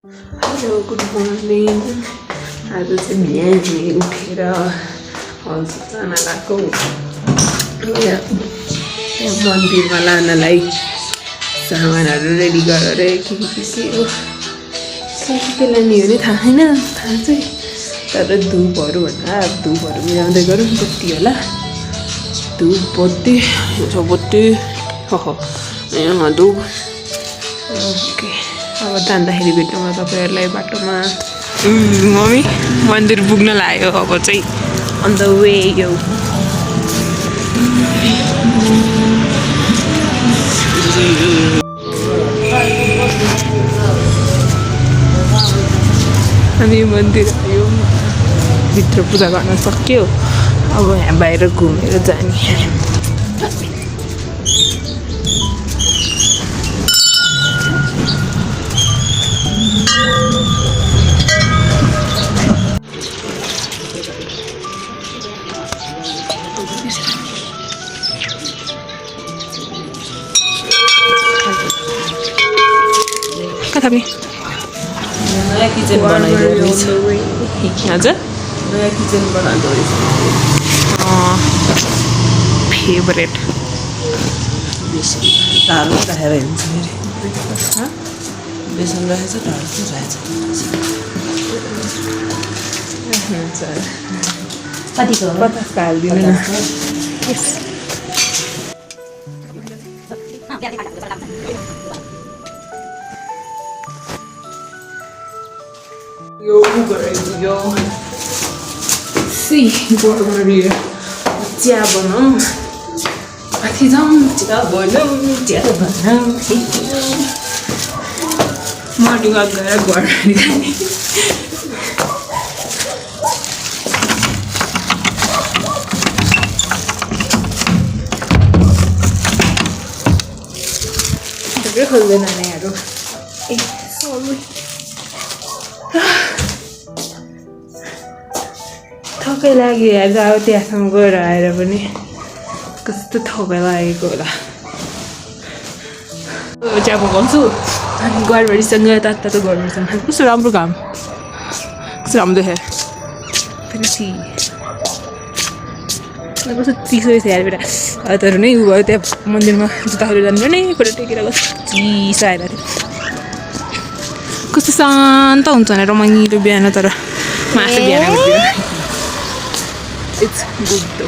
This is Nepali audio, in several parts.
Hello good morning. आज चाहिँ बिहानै उठेर हस्पिटलमा गएको मन्दिरमा लानलाई सामानहरू रेडी गरेर के हो के लाने हो भने थाहा छैन। थाहा चाहिँ तर धुपहरू भन्दा धुपहरू मिलाउँदै गरौँ। बत्ती होला धुप बत्ती बत्ती यहाँ धुप। ओके अब जाँदाखेरि भेट्नु म तपाईँहरूलाई बाटोमा। मम्मी मन्दिर पुग्न लाग्यो अब चाहिँ अन द वे यो। हामी मन्दिर आयो, भित्र पूजा गर्न सक्यो। अब यहाँ बाहिर घुमेर जाने। कता भी नयाँ किचन बनाइरहेछ। हजुर नयाँ किचन बनाउँदो रहेछ। फेभरेट बेसन ढाडो राखेर हिँड्छ फेरि। बेसन राखेछ ढाडो चाहिँ राखेछ। कतिको 50 हालिदिनु न। यो गऱ्यो सी गऱ्यो चिया बनाऊँ। माथि जाउँ चिया बनाऊँ मर्निङ वाक गरेर घर जाने। थुप्रै खोल्दैन नानीहरू। ए सबै थकै लाग्यो यार। अब त्यहाँसम्म गएर आएर पनि कस्तो थकै लागेको होला। चिया पकाउँछु अनि घरबारीसँग तातो घरबारीसँग कस्तो राम्रो घाम, कस्तो राम्रो देखेँ फेरि कस्तो चिसो रहेछ यार। बेटा तर नै उ भयो त्यहाँ मन्दिरमा जुत्ताहरू जानु नै फोटो टेकेर कस्तो चिसो आएर थियो। कस्तो शान्त हुन्छ भने रमाइलो बिहान। तर म आफै बिहान उठ्दिनँ। इट्स गुड दो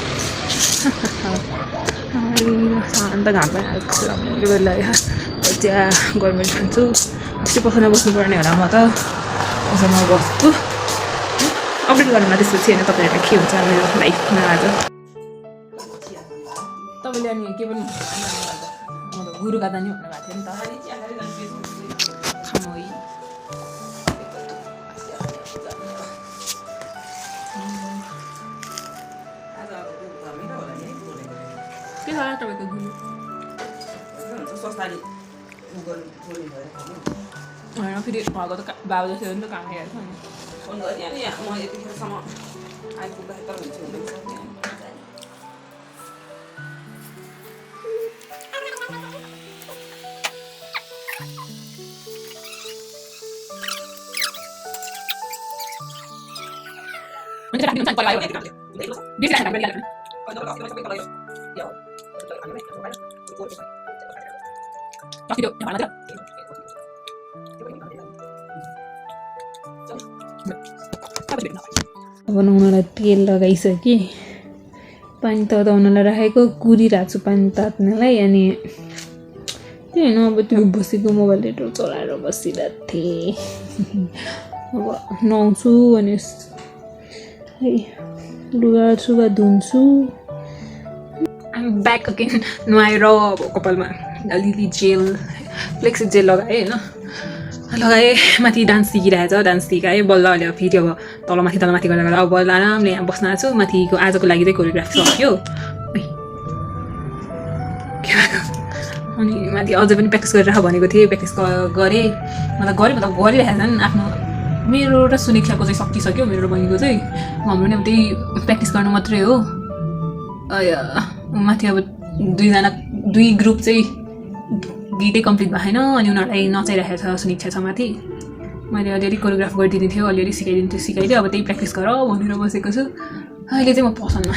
शान्त घाम पनि आएको रमाइलो गरिरहेको। चिया गरम खान्छु। त्यस्तै पसलमा बस्नुपर्ने होला म त। पसलमा बस्छु अपडेट गर्नुमा। त्यसपछि होइन तपाईँहरूलाई के हुन्छ मेरो लाइफमा। आज तपाईँले अनि के पनि गुरु गादा नि भन्नुभएको थियो नि त। खामोई के छ तपाईँको गुरु? होइन फेरि घरको त बाबा जस्तो नि त काम हेर्छ नि। फोन गरिहालेँ म यतिखेरसम्म आइपुग्दाखेरि त हुन्छु हुँदैछ। अब नुहाउनलाई तेल लगाइसकेँ। पानी तताउनलाई राखेको कुरिरहेको छु पानी तात्नलाई। अनि त्यही होइन अब त्यो बसेको मोबाइल नेटवर्क चलाएर बसिरहेको थिएँ। अब नुहाउँछु अनि लुगा सुगा धुन्छु। ब्याक अगेन नुहाएर अब कपालमा अलिअलि जेल फ्लेक्सी जेल लगाएँ होइन। लगाएँ। माथि डान्स सिकिरहेछ। डान्स सिकाएँ बल्ल अहिले फेरि अब तलमाथि गरेर अब बल्ल आरामले यहाँ बस्न आएको छु। माथिको आजको लागि चाहिँ कोरियोग्राफी सक्यो। अनि माथि अझै पनि प्र्याक्टिस गरेर भनेको थिएँ। प्र्याक्टिस गरेँ मतलब गरिरहेको छन्। आफ्नो मेरो र सुनिक्षाको चाहिँ सकिसक्यो। मेरो बहिनीको चाहिँ हाम्रो नि अब त्यही प्र्याक्टिस गर्नु मात्रै हो। माथि अब दुई ग्रुप चाहिँ गीतै कम्प्लिट भएन अनि उनीहरूलाई नचाइरहेको छ सुनिक्षा छ माथि। मैले अलिअलि कोरियोग्राफ गरिदिने थियो अलिअलि सिकाइदियो अब त्यही प्र्याक्टिस गर भनेर बसेको छु अहिले चाहिँ म पसलमा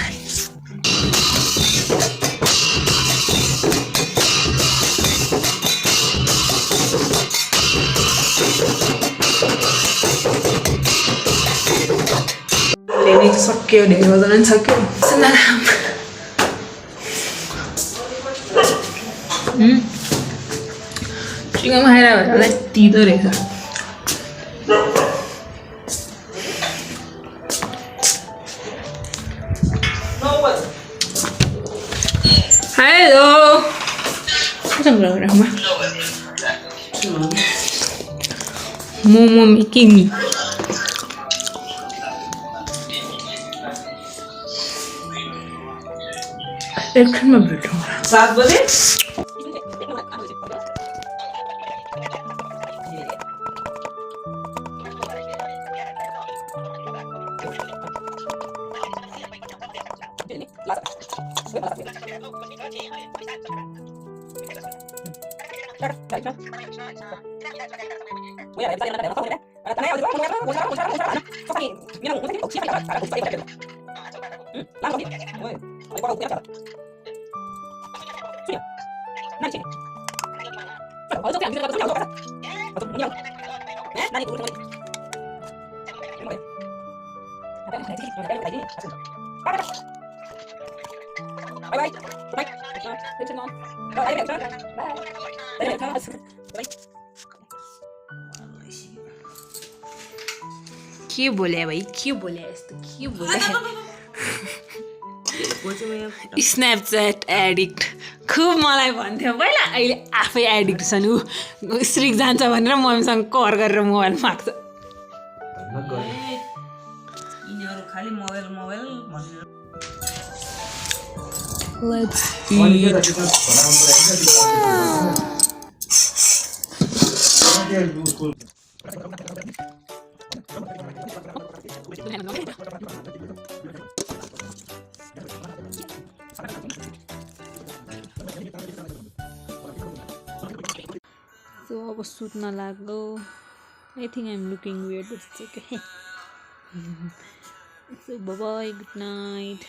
सक्यो ढेर बजाउन नि सक्यो चिकन खाएर होला तितो रहेछ हेलो मोमो मेकिङ एकछिनमा भेटौँ 7 बजे के बोले भाइ के बोले यस्तो के बोले स्न्यापच्याट एडिक्ट खुब मलाई भन्थ्यो पहिला अहिले आफै एडिक्ट छन् ऊ स्ट्रिक जान्छ भनेर मम्मीसँग कर गरेर मोबाइल माग्छ यिनीहरू खालि मोबाइल मोबाइल भनेर Let's So अब सुत्न लाग्यो I think I'm looking weird. It's okay. So bye bye, good night.